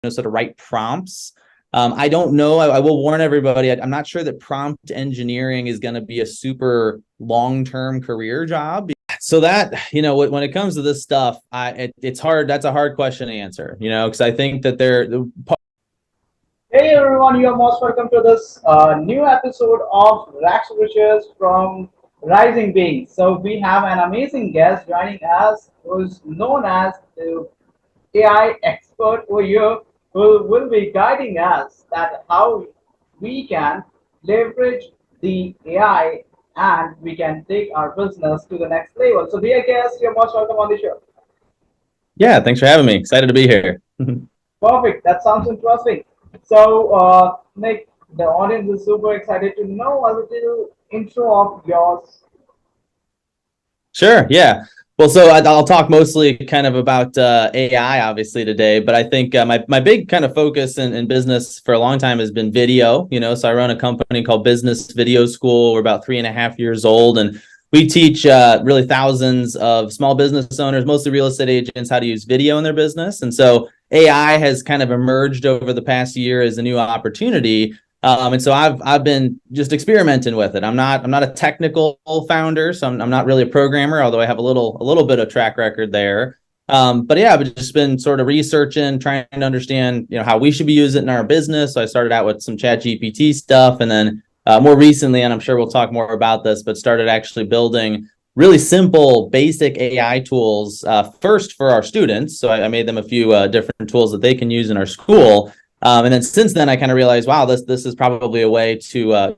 sort of write prompts. I don't know. I will warn everybody. I'm not sure that prompt engineering is going to be a super long-term career job. So that, when it comes to this stuff, it's hard. That's a hard question to answer, because I think that Hey everyone, you're most welcome to this new episode of Racks to Riches from Rising Beings. So we have an amazing guest joining us who's known as the AI expert over here who will be guiding us that how we can leverage the AI and we can take our business to the next level. So dear guest, you're most welcome on the show. Yeah, thanks for having me. Excited to be here. Perfect. That sounds interesting. So, Nick, the audience is super excited to know a little intro of yours. Sure. Yeah. Well, so I'll talk mostly kind of about AI, obviously, today. But I think my big kind of focus in business for a long time has been video. So I run a company called Business Video School. We're about 3.5 years old, and we teach really thousands of small business owners, mostly real estate agents, how to use video in their business. And so AI has kind of emerged over the past year as a new opportunity. And so I've been just experimenting with it. I'm not a technical founder, so I'm not really a programmer, although I have a little bit of track record there. But yeah, I've just been sort of researching, trying to understand, how we should be using it in our business. So I started out with some chatgpt stuff, and then more recently, and I'm sure we'll talk more about this, but started actually building really simple, basic AI tools first for our students. So I made them a few different tools that they can use in our school. And then since then, I kind of realized, wow, this is probably a way to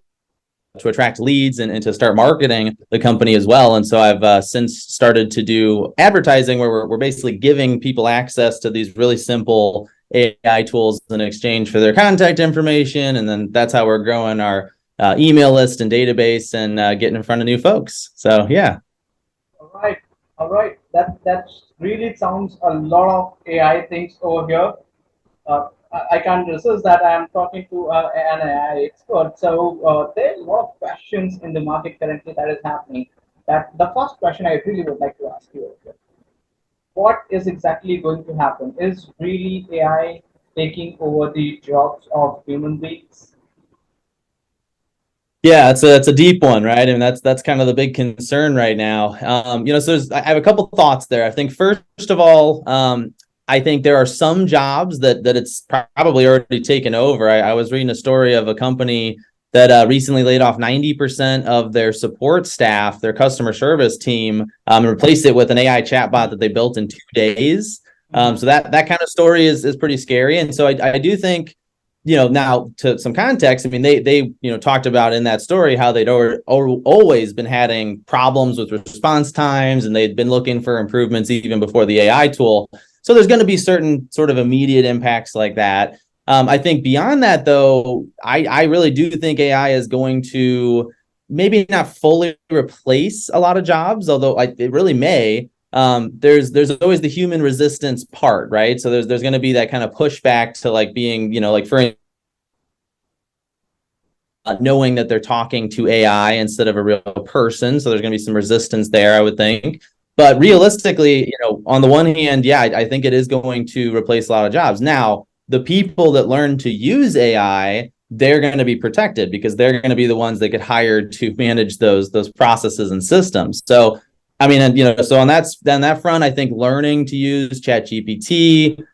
attract leads and to start marketing the company as well. And so I've since started to do advertising where we're basically giving people access to these really simple AI tools in exchange for their contact information. And then that's how we're growing our email list and database and getting in front of new folks. So, yeah. All right, all right. That really sounds a lot of AI things over here. I can't resist that I am talking to an AI expert. So there are a lot of questions in the market currently that is happening. That the first question I really would like to ask you over here. What is exactly going to happen? Is really AI taking over the jobs of human beings? Yeah, it's a deep one, right? I mean, that's kind of the big concern right now. So I have a couple thoughts there. I think first of all, I think there are some jobs that it's probably already taken over. I was reading a story of a company that recently laid off 90% of their support staff, their customer service team, and replaced it with an AI chatbot that they built in 2 days. So that kind of story is pretty scary. And so I do think, now to some context, I mean, they talked about in that story how they'd always been having problems with response times, and they'd been looking for improvements even before the AI tool. So there's going to be certain sort of immediate impacts like that. I think beyond that, though, I really do think AI is going to maybe not fully replace a lot of jobs, although it really may. There's always the human resistance part, right? So there's going to be that kind of pushback to like being, like for knowing that they're talking to AI instead of a real person. So there's going to be some resistance there, I would think. But realistically, on the one hand, yeah, I think it is going to replace a lot of jobs. Now, the people that learn to use AI, they're going to be protected because they're going to be the ones that get hired to manage those processes and systems. So, I mean, so on that front, I think learning to use ChatGPT,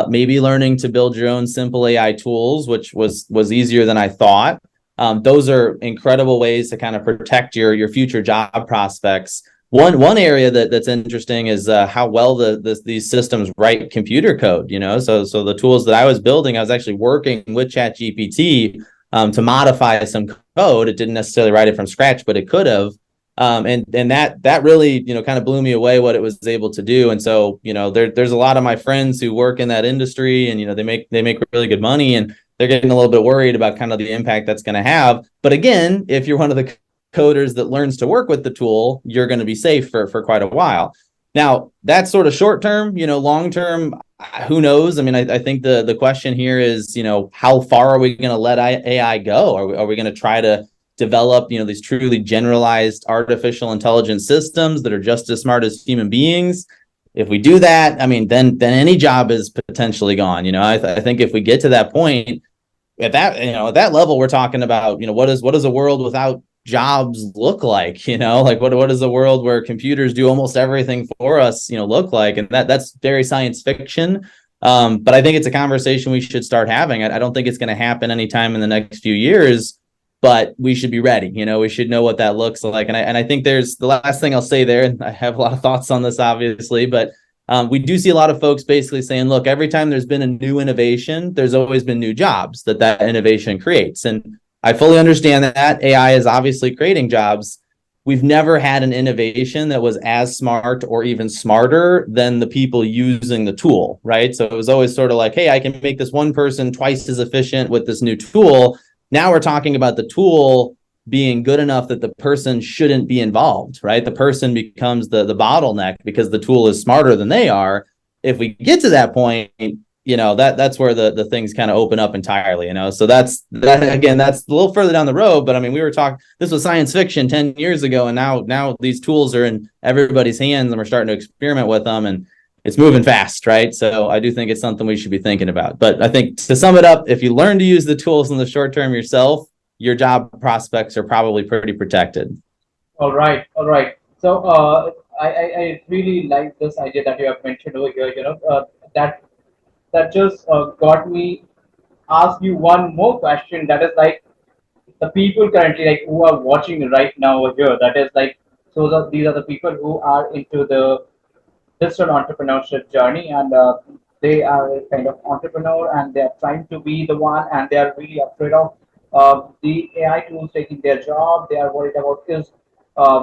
maybe learning to build your own simple AI tools, which was easier than I thought. Those are incredible ways to kind of protect your future job prospects. One area that's interesting is how well these systems write computer code. So the tools that I was building, I was actually working with ChatGPT to modify some code. It didn't necessarily write it from scratch, but it could have. And that really kind of blew me away what it was able to do. And so there's a lot of my friends who work in that industry, and they make really good money, and they're getting a little bit worried about kind of the impact that's going to have. But again, if you're one of the coders that learns to work with the tool, you're going to be safe for quite a while. Now, that's sort of short term. Long term, who knows? I mean, I think the question here is, how far are we going to let AI go? Are we going to try to develop, these truly generalized artificial intelligence systems that are just as smart as human beings? If we do that, I mean, then any job is potentially gone. I think if we get to that point, at that level, we're talking about, what does a world without jobs look like? Like what does a world where computers do almost everything for us, look like? And that's very science fiction. But I think it's a conversation we should start having. I don't think it's going to happen anytime in the next few years, but we should be ready. We should know what that looks like. And I think there's the last thing I'll say there, and I have a lot of thoughts on this, obviously, but we do see a lot of folks basically saying, look, every time there's been a new innovation, there's always been new jobs that innovation creates. And I fully understand that AI is obviously creating jobs. We've never had an innovation that was as smart or even smarter than the people using the tool, right? So it was always sort of like, hey, I can make this one person twice as efficient with this new tool. Now we're talking about the tool being good enough that the person shouldn't be involved, right? The person becomes the bottleneck because the tool is smarter than they are. If we get to that point, that's where the things kind of open up entirely, So that's a little further down the road. But I mean, we were talking, this was science fiction 10 years ago. And now these tools are in everybody's hands and we're starting to experiment with them, and it's moving fast, right? So I do think it's something we should be thinking about. But I think to sum it up, if you learn to use the tools in the short term yourself, your job prospects are probably pretty protected. All right. So I really like this idea that you have mentioned over here. That just got me ask you one more question. That is like the people currently like who are watching right now over here. That is like these are the people who are into the digital entrepreneurship journey, and they are a kind of entrepreneur and they are trying to be the one, and they are really afraid of the AI tools taking their job. They are worried about is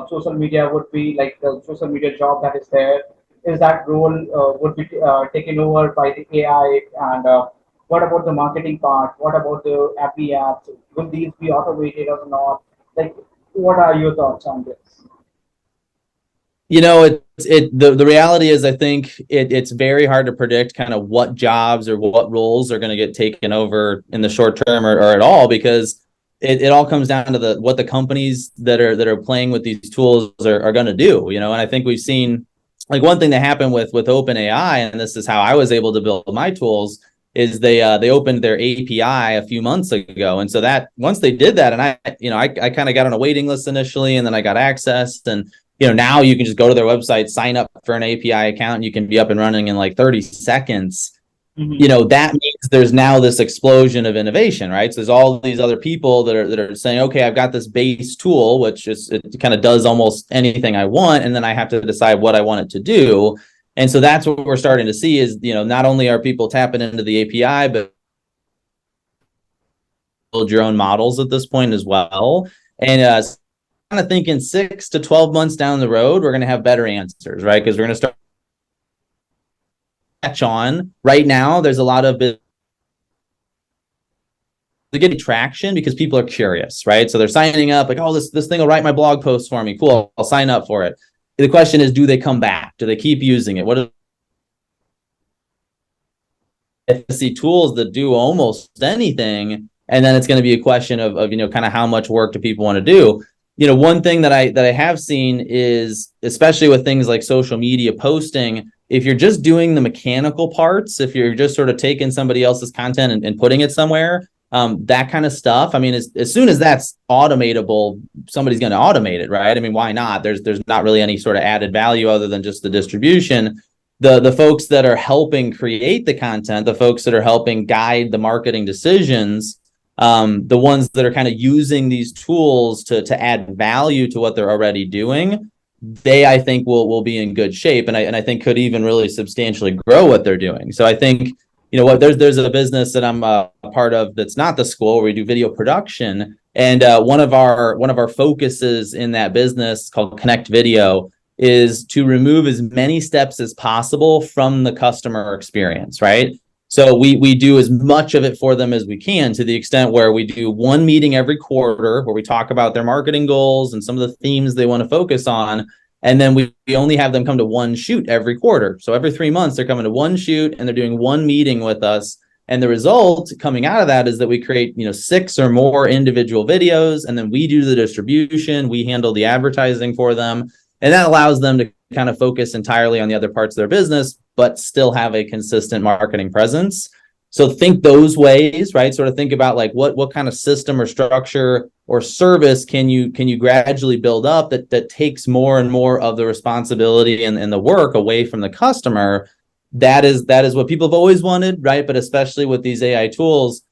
social media would be like the social media job that is there, is that role would be taken over by the AI, and what about the marketing part, what about the apps, will these be automated or not, like what are your thoughts on this? The reality is, I think it's very hard to predict kind of what jobs or what roles are going to get taken over in the short term or at all, because it all comes down to what the companies that are playing with these tools are going to do, and I think we've seen like one thing that happened with OpenAI, and this is how I was able to build my tools, is they opened their API a few months ago. And so that once they did that, and I kind of got on a waiting list initially, and then I got access, and now you can just go to their website, sign up for an API account, and you can be up and running in like 30 seconds. Mm-hmm. That means there's now this explosion of innovation, right? So there's all these other people that are saying, okay, I've got this base tool, which it kind of does almost anything I want, and then I have to decide what I want it to do. And so that's what we're starting to see is, not only are people tapping into the API, but build your own models at this point as well. And kind of thinking 6 to 12 months down the road, we're going to have better answers, right? Because we're going to start catch on. Right now, there's a lot of they're getting traction because people are curious, right? So they're signing up like, oh, this thing will write my blog post for me. Cool, I'll sign up for it. The question is, do they come back? Do they keep using it? What if I see tools that do almost anything, and then it's going to be a question of kind of how much work do people want to do? One thing that I have seen is, especially with things like social media posting, if you're just doing the mechanical parts, if you're just sort of taking somebody else's content and putting it somewhere, that kind of stuff. I mean, as soon as that's automatable, somebody's going to automate it, right? I mean, why not? There's not really any sort of added value other than just the distribution. The folks that are helping create the content, the folks that are helping guide the marketing decisions, the ones that are kind of using these tools to add value to what they're already doing, they, I think, will be in good shape, and I think could even really substantially grow what they're doing. So I think, there's a business that I'm a part of that's not the school, where we do video production, and one of our focuses in that business, called Connect Video, is to remove as many steps as possible from the customer experience, right? So we do as much of it for them as we can, to the extent where we do one meeting every quarter where we talk about their marketing goals and some of the themes they want to focus on. And then we only have them come to one shoot every quarter. So every 3 months, they're coming to one shoot and they're doing one meeting with us. And the result coming out of that is that we create, 6 or more individual videos, and then we do the distribution, we handle the advertising for them. And that allows them to kind of focus entirely on the other parts of their business, but still have a consistent marketing presence. So think those ways, right? Sort of think about like what kind of system or structure or service can you gradually build up that takes more and more of the responsibility and the work away from the customer. That is what people have always wanted, right? But especially with these AI tools,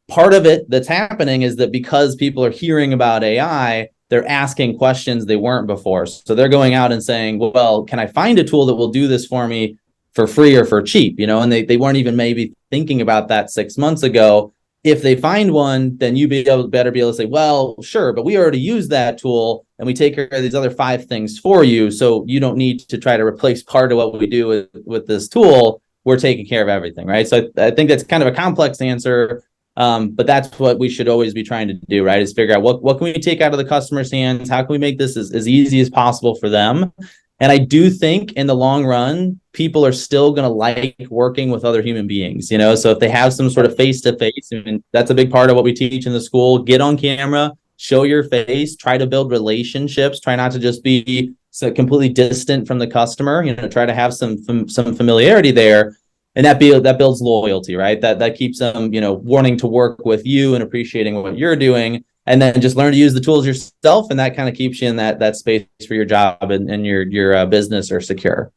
part of it that's happening is that because people are hearing about AI, they're asking questions they weren't before. So they're going out and saying, well, can I find a tool that will do this for me for free or for cheap? And they weren't even maybe thinking about that 6 months ago. If they find one, then you better be able to say, well, sure, but we already use that tool and we take care of these other 5 things for you. So you don't need to try to replace part of what we do with this tool. We're taking care of everything, right? So I think that's kind of a complex answer. But that's what we should always be trying to do, right? Is figure out what can we take out of the customer's hands? How can we make this as easy as possible for them? And I do think in the long run, people are still going to like working with other human beings, So if they have some sort of face-to-face, I mean, that's a big part of what we teach in the school. Get on camera, show your face, try to build relationships, try not to just be so completely distant from the customer, try to have some familiarity there. And that builds loyalty, right? That keeps them, wanting to work with you and appreciating what you're doing. And then just learn to use the tools yourself, and that kind of keeps you in that space for your job and your business are secure.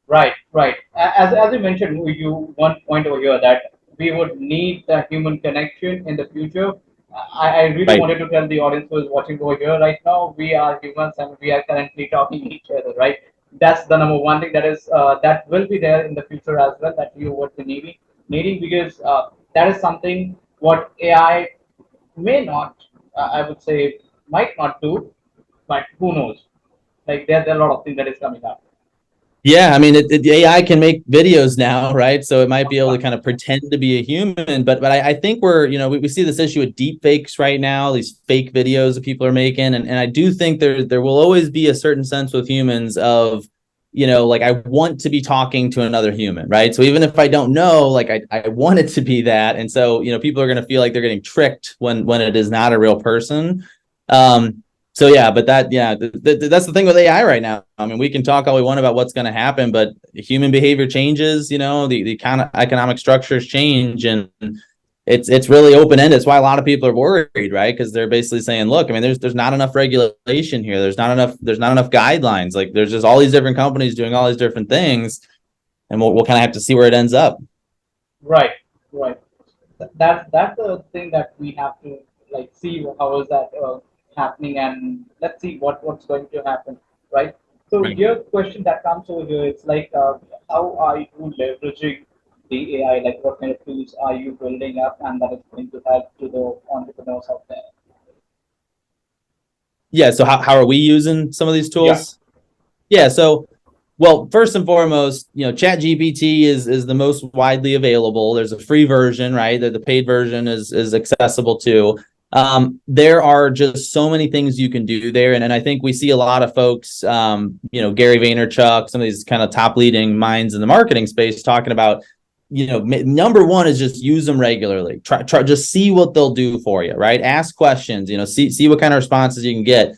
Right. As you mentioned, one point over here that we would need the human connection in the future. I really wanted to tell the audience who is watching over here right now, we are humans and we are currently talking to each other, right? That's the number one thing that will be there in the future as well, that you would be needing because that is something what AI may not, I would say, might not do, but who knows? Like there are a lot of things that is coming up. Yeah, I mean, AI can make videos now, right? So it might be able to kind of pretend to be a human, but I think we see this issue with deep fakes right now, these fake videos that people are making, and I do think there will always be a certain sense with humans of, like I want to be talking to another human, right? So even if I don't know, like I want it to be that, and so people are going to feel like they're getting tricked when it is not a real person. So yeah, but that's the thing with AI right now. I mean, we can talk all we want about what's going to happen, but human behavior changes. The kind of economic structures change, and it's really open ended. It's why a lot of people are worried, right? Because they're basically saying, look, I mean, there's not enough regulation here. There's not enough guidelines. Like there's just all these different companies doing all these different things, and we'll kind of have to see where it ends up. Right. That's the thing that we have to like see how is that happening, and let's see what's going to happen, right? So Right. your question that comes over here, it's like how are you leveraging the AI? Like what kind of tools are you building up, and that is going to help to the entrepreneurs out there? Yeah. So how are we using some of these Yeah. tools? Yeah. So, well, first and foremost, chatgpt is the most widely available. There's a free version, right? The paid version is accessible too. There are just so many things you can do there. And I think we see a lot of folks, Gary Vaynerchuk, some of these kind of top leading minds in the marketing space talking about, number one is just use them regularly. Try just see what they'll do for you, right? Ask questions, see what kind of responses you can get.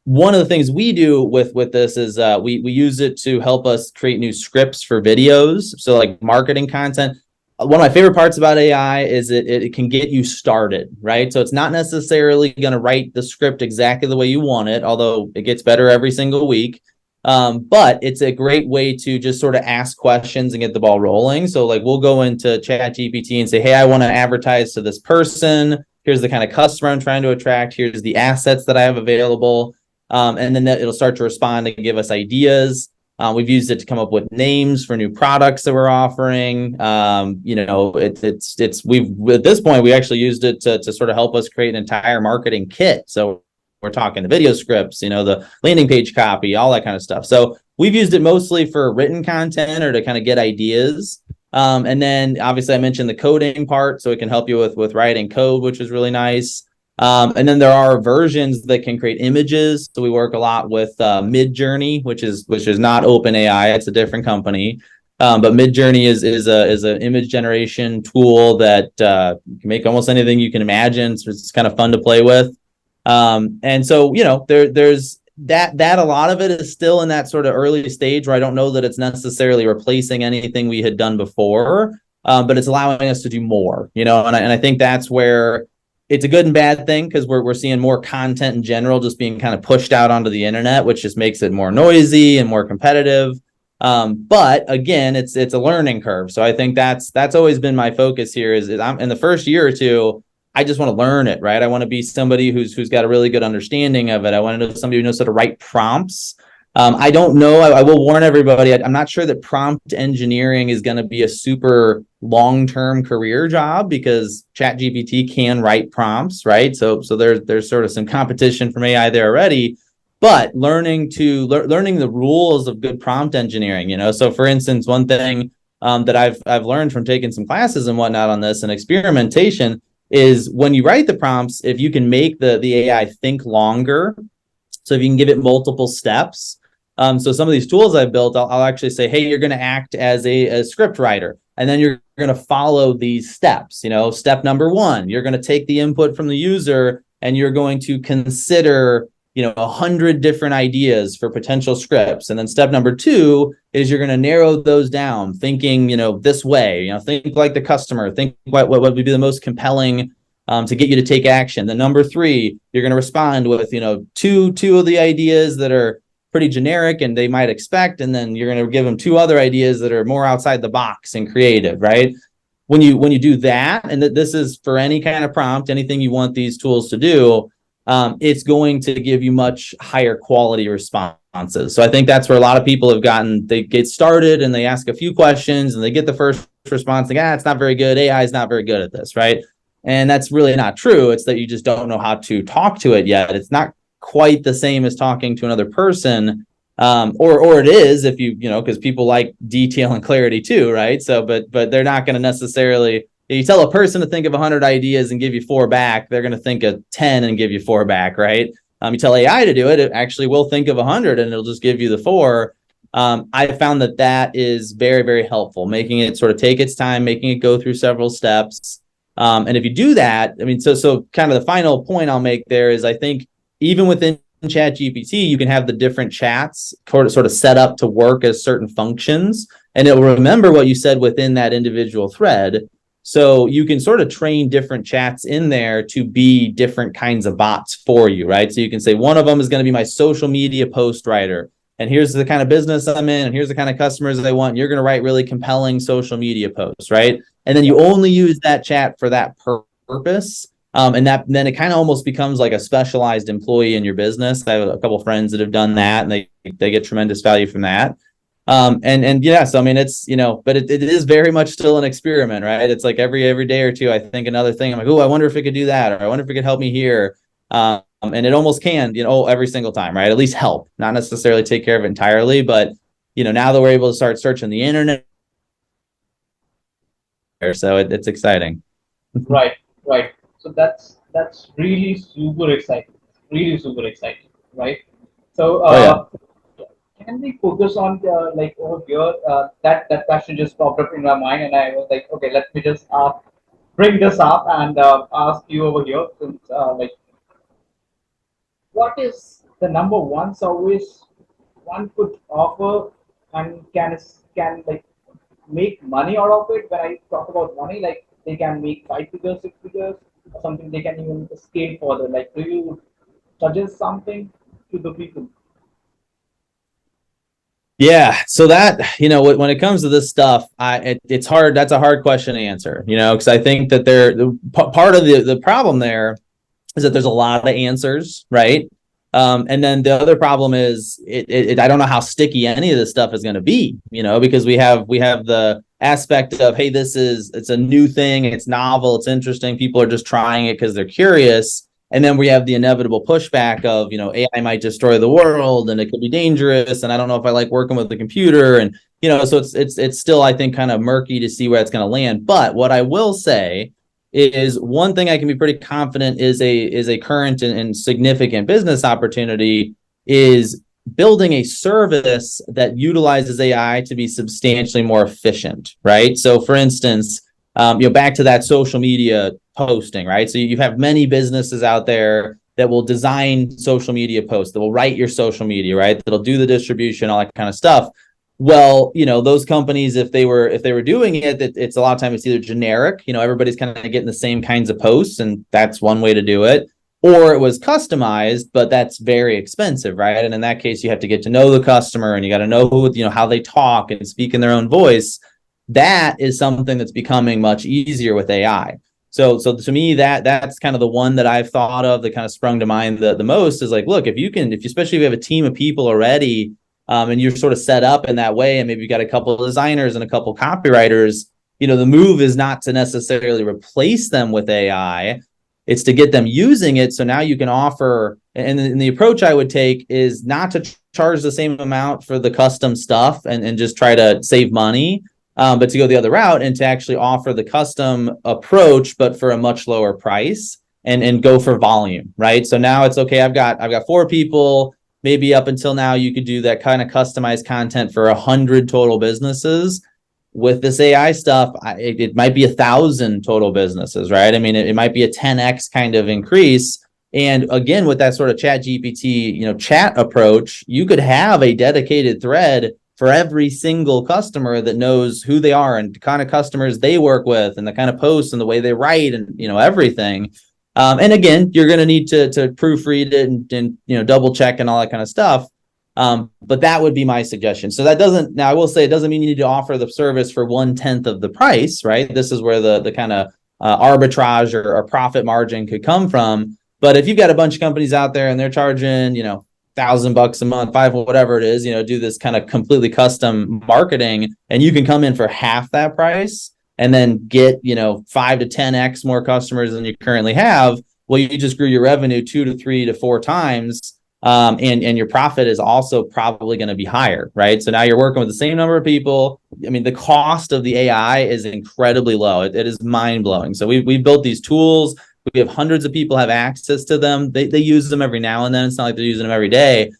One of the things we do with this is we use it to help us create new scripts for videos. So like marketing content. One of my favorite parts about AI is it can get you started, right? So it's not necessarily going to write the script exactly the way you want it, although it gets better every single week. But it's a great way to just sort of ask questions and get the ball rolling. So like we'll go into ChatGPT and say, hey, I want to advertise to this person. Here's the kind of customer I'm trying to attract. Here's the assets that I have available. And then it'll start to respond and give us ideas. We've used it to come up with names for new products that we're offering. We've at this point we actually used it to sort of help us create an entire marketing kit. So we're talking the video scripts, the landing page copy, all that kind of stuff. So we've used it mostly for written content or to kind of get ideas. And then obviously I mentioned the coding part, so it can help you with writing code, which is really nice. And then there are versions that can create images. So we work a lot with Midjourney, which is not OpenAI. It's a different company. But Midjourney is an image generation tool that you can make almost anything you can imagine. So it's kind of fun to play with. And so, there's that a lot of it is still in that sort of early stage where I don't know that it's necessarily replacing anything we had done before, but it's allowing us to do more, and I think that's where it's a good and bad thing, because we're seeing more content in general just being kind of pushed out onto the internet, which just makes it more noisy and more competitive. But again, it's a learning curve. So I think that's always been my focus here is I'm in the first year or two, I just want to learn it, right? I want to be somebody who's got a really good understanding of it. I want to know somebody who knows how to write prompts. I don't know. I will warn everybody. I'm not sure that prompt engineering is going to be a super long-term career job, because ChatGPT can write prompts, right? So there's sort of some competition from AI there already. But learning the rules of good prompt engineering, So for instance, one thing that I've learned from taking some classes and whatnot on this and experimentation is when you write the prompts, if you can make the AI think longer, so if you can give it multiple steps. So some of these tools I've built, I'll actually say, hey, you're going to act as a script writer, and then you're going to follow these steps. Step number 1, you're going to take the input from the user and you're going to consider 100 different ideas for potential scripts. And then step number 2 is you're going to narrow those down, thinking, this way, think like the customer, think what would be the most compelling to get you to take action. Then number 3, you're going to respond with, two of the ideas that are pretty generic and they might expect. And then you're going to give them 2 other ideas that are more outside the box and creative, right? When you do that, and this is for any kind of prompt, anything you want these tools to do, it's going to give you much higher quality responses. So I think that's where a lot of people have gotten, they get started and they ask a few questions and they get the first response like, it's not very good. AI is not very good at this, right? And that's really not true. It's that you just don't know how to talk to it yet. It's not quite the same as talking to another person. Or it is if because people like detail and clarity too, right? So, but they're not going to necessarily, you tell a person to think of 100 ideas and give you 4 back, they're going to think of 10 and give you 4 back, right? You tell AI to do it, it actually will think of 100 and it'll just give you the 4. I found that is very, very helpful, making it sort of take its time, making it go through several steps. And if you do that, so kind of the final point I'll make there is I think even within ChatGPT, you can have the different chats sort of set up to work as certain functions, and it will remember what you said within that individual thread. So you can sort of train different chats in there to be different kinds of bots for you, right? So you can say one of them is going to be my social media post writer, and here's the kind of business I'm in, and here's the kind of customers I want. You're going to write really compelling social media posts, right? And then you only use that chat for that purpose. And then it kind of almost becomes like a specialized employee in your business. I have a couple of friends that have done that, and they get tremendous value from that. And yeah, so it's but it is very much still an experiment, right? It's like every day or two, I think another thing. I'm like, oh, I wonder if it could do that, or I wonder if it could help me here. And it almost can, every single time, right? At least help, not necessarily take care of it entirely, but now that we're able to start searching the internet, so it's exciting. Right. So that's really super exciting. Really super exciting, right? So can we focus on like over here? That question just popped up in my mind, and I was like, okay, let me just bring this up and ask you over here, since like, what is the number one service one could offer and can like make money out of it? When I talk about money, like they can make 5 figures, 6 figures, or something. They can even scale further. Like, do you suggest something to the people? Yeah, so that when it comes to this stuff, it's hard. That's a hard question to answer, because I think that part of the problem there is that there's a lot of answers, right? And then the other problem is I don't know how sticky any of this stuff is going to be, because we have the aspect of, hey, it's a new thing, it's novel, it's interesting, people are just trying it because they're curious. And then we have the inevitable pushback of, AI might destroy the world and it could be dangerous. And I don't know if I like working with the computer. And, so it's still, I think, kind of murky to see where it's going to land. But what I will say is one thing I can be pretty confident is a current and significant business opportunity is building a service that utilizes AI to be substantially more efficient, right? So for instance, back to that social media posting, right? So you have many businesses out there that will design social media posts, that will write your social media, right? That'll do the distribution, all that kind of stuff. Well, those companies, if they were doing it, it's a lot of times it's either generic, everybody's kind of getting the same kinds of posts, and that's one way to do it. Or it was customized, but that's very expensive, right? And in that case, you have to get to know the customer, and you got to know who, how they talk and speak in their own voice. That is something that's becoming much easier with AI. So to me, that's kind of the one that I've thought of that kind of sprung to mind the most is like, look, especially if you have a team of people already, and you're sort of set up in that way, and maybe you got a couple of designers and a couple of copywriters, the move is not to necessarily replace them with AI. It's to get them using it. So now you can offer, and the approach I would take is not to charge the same amount for the custom stuff and just try to save money, but to go the other route and to actually offer the custom approach, but for a much lower price and go for volume, right? So now it's okay. I've got 4 people. Maybe up until now, you could do that kind of customized content for 100 total businesses. With this AI stuff, it might be 1,000 total businesses, right? I mean, it might be a 10x kind of increase. And again, with that sort of chatgpt, chat approach, you could have a dedicated thread for every single customer that knows who they are and the kind of customers they work with and the kind of posts and the way they write and, everything. And again, you're going to need to proofread it and double check and all that kind of stuff. But that would be my suggestion. So now I will say it doesn't mean you need to offer the service for 1/10 of the price, right? This is where the kind of arbitrage or profit margin could come from. But if you've got a bunch of companies out there and they're charging, $1,000 a month, whatever it is, do this kind of completely custom marketing, and you can come in for half that price and then get, 5 to 10x more customers than you currently have. Well, you just grew your revenue 2 to 3 to 4 times. And your profit is also probably going to be higher, right? So now you're working with the same number of people. I mean, the cost of the AI is incredibly low. It is mind blowing. So we built these tools. We have hundreds of people have access to them. They use them every now and then. It's not like they're using them every day.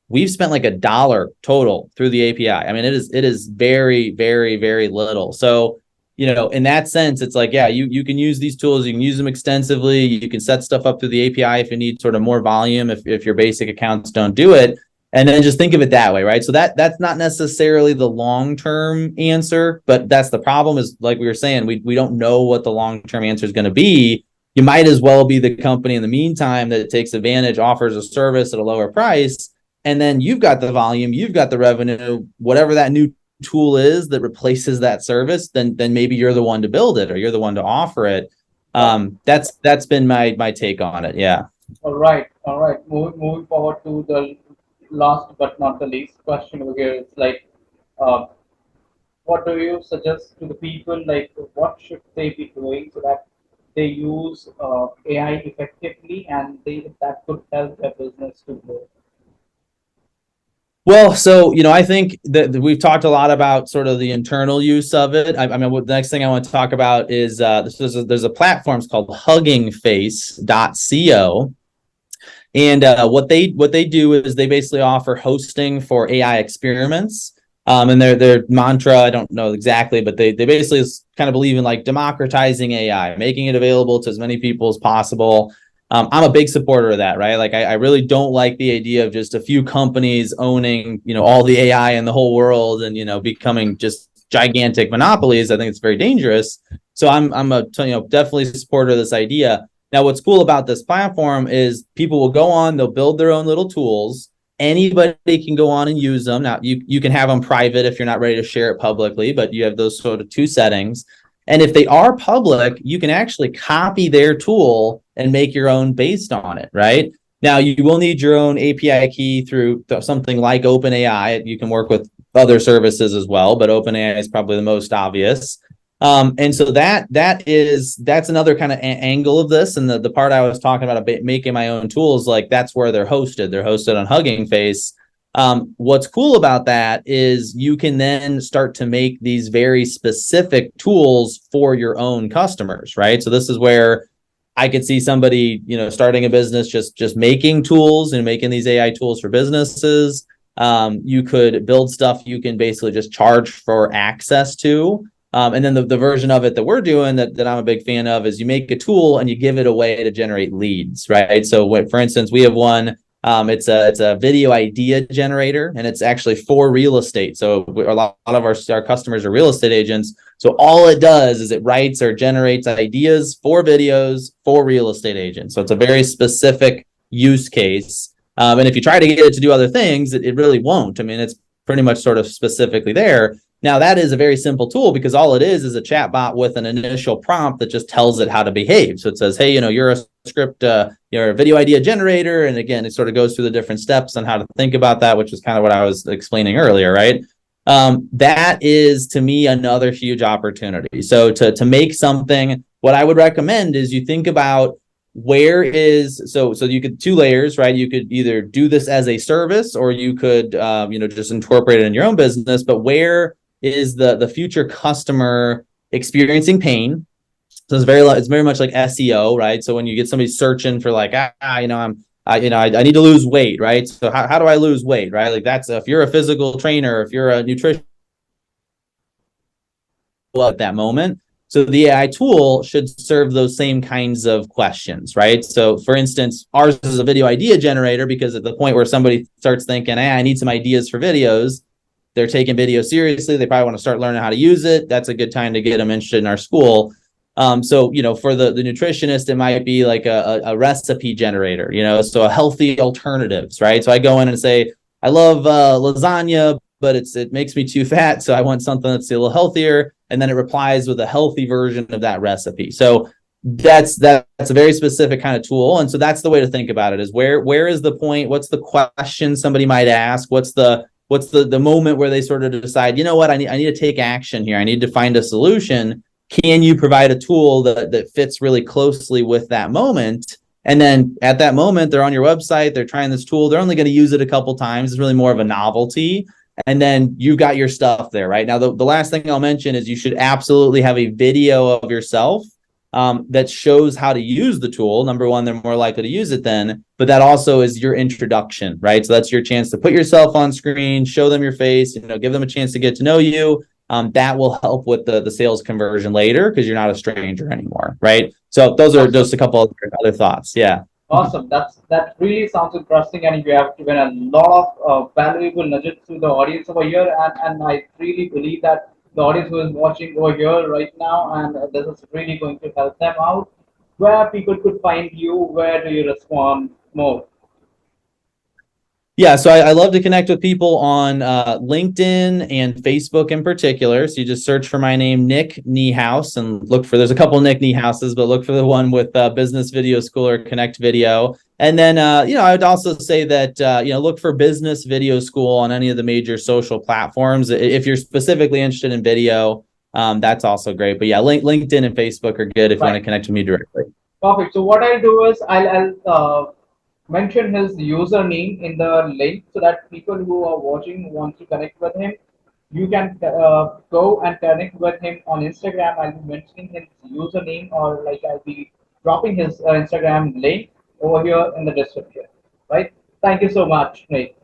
We've spent like $1 total through the API. I mean, it is very, very, very little. So, in that sense, it's like, yeah, you can use these tools. You can use them extensively. You can set stuff up through the API if you need sort of more volume, if your basic accounts don't do it. And then just think of it that way, right? So that's not necessarily the long-term answer, but that's the problem is, like we were saying, we don't know what the long-term answer is going to be. You might as well be the company in the meantime that takes advantage, offers a service at a lower price, and then you've got the volume, you've got the revenue, whatever that new tool is that replaces that service, then maybe you're the one to build it or you're the one to offer it. That's been my take on it. Yeah. All right. Moving forward to the last but not the least question over here. It's like, what do you suggest to the people? Like, what should they be doing so that they use AI effectively and that could help their business to grow? Well, so, I think that we've talked a lot about sort of the internal use of it. I mean, the next thing I want to talk about is there's a platform called huggingface.co. And what they do is they basically offer hosting for AI experiments. And their mantra, I don't know exactly, but they basically kind of believe in like democratizing AI, making it available to as many people as possible. I'm a big supporter of that, right? Like I really don't like the idea of just a few companies owning, all the AI in the whole world and, becoming just gigantic monopolies. I think it's very dangerous. So I'm a definitely a supporter of this idea. Now, what's cool about this platform is people will go on, they'll build their own little tools. Anybody can go on and use them. Now, you can have them private if you're not ready to share it publicly, but you have those sort of 2 settings. And if they are public, you can actually copy their tool and make your own based on it, right? Now, you will need your own API key through something like OpenAI. You can work with other services as well, but OpenAI is probably the most obvious. And so that's another kind of angle of this. And the part I was talking about making my own tools, like that's where they're hosted. They're hosted on Hugging Face. What's cool about that is you can then start to make these very specific tools for your own customers, right? So this is where I could see somebody, starting a business, just making tools and making these AI tools for businesses. You could build stuff you can basically just charge for access to. And then the version of it that we're doing that I'm a big fan of is you make a tool and you give it a way to generate leads, right? So for instance, we have one, it's a video idea generator, and it's actually for real estate. So a lot of our customers are real estate agents. So all it does is it writes or generates ideas for videos for real estate agents. So it's a very specific use case. And if you try to get it to do other things, it really won't. I mean, it's pretty much sort of specifically there. Now, that is a very simple tool because all it is a chat bot with an initial prompt that just tells it how to behave. So it says, hey, you're a script, you're a video idea generator. And again, it sort of goes through the different steps on how to think about that, which is kind of what I was explaining earlier, right? That is, to me, another huge opportunity. So to make something, what I would recommend is you think about so you could two layers, right? You could either do this as a service, or you could just incorporate it in your own business. But where is the future customer experiencing pain? So it's very much like SEO, right? So when you get somebody searching for like, I need to lose weight, right? So how do I lose weight, right? Like that's if you're a physical trainer, if you're a nutrition at that moment. So the AI tool should serve those same kinds of questions, right? So for instance, ours is a video idea generator because at the point where somebody starts thinking, hey, I need some ideas for videos, they're taking video seriously. They probably want to start learning how to use it. That's a good time to get them interested in our school. So, for the nutritionist, it might be like a recipe generator, so a healthy alternatives, right? So I go in and say, I love lasagna, but it makes me too fat. So I want something that's a little healthier. And then it replies with a healthy version of that recipe. So that's a very specific kind of tool. And so that's the way to think about it is where is the point? What's the question somebody might ask? What's the moment where they sort of decide, you know what, I need to take action here. I need to find a solution. Can you provide a tool that fits really closely with that moment? And then at that moment, they're on your website, they're trying this tool. They're only going to use it a couple times. It's really more of a novelty. And then you've got your stuff there, right? Now, the last thing I'll mention is you should absolutely have a video of yourself that shows how to use the tool. Number one, they're more likely to use it then, but that also is your introduction, right? So that's your chance to put yourself on screen, show them your face, give them a chance to get to know you. That will help with the sales conversion later because you're not a stranger anymore, right? So those are just a couple of other thoughts. Yeah. Awesome. That really sounds interesting, and you have given a lot of valuable nuggets to the audience over here, and I really believe that the audience who is watching over here right now, and this is really going to help them out. Where people could find you, where do you respond more? Yeah, so I love to connect with people on LinkedIn and Facebook in particular. So you just search for my name, Nick Niehaus, and there's a couple Nick Niehauses, but look for the one with Business Video School or Connect Video. And then, I would also say that, look for Business Video School on any of the major social platforms. If you're specifically interested in video, that's also great. But yeah, LinkedIn and Facebook are good if you want to connect with me directly. Perfect. So what I'll do is I'll mention his username in the link so that people who are watching want to connect with him. You can go and connect with him on Instagram. I'll be mentioning his username, or like I'll be dropping his Instagram link over here in the description. Right? Thank you so much, Nick.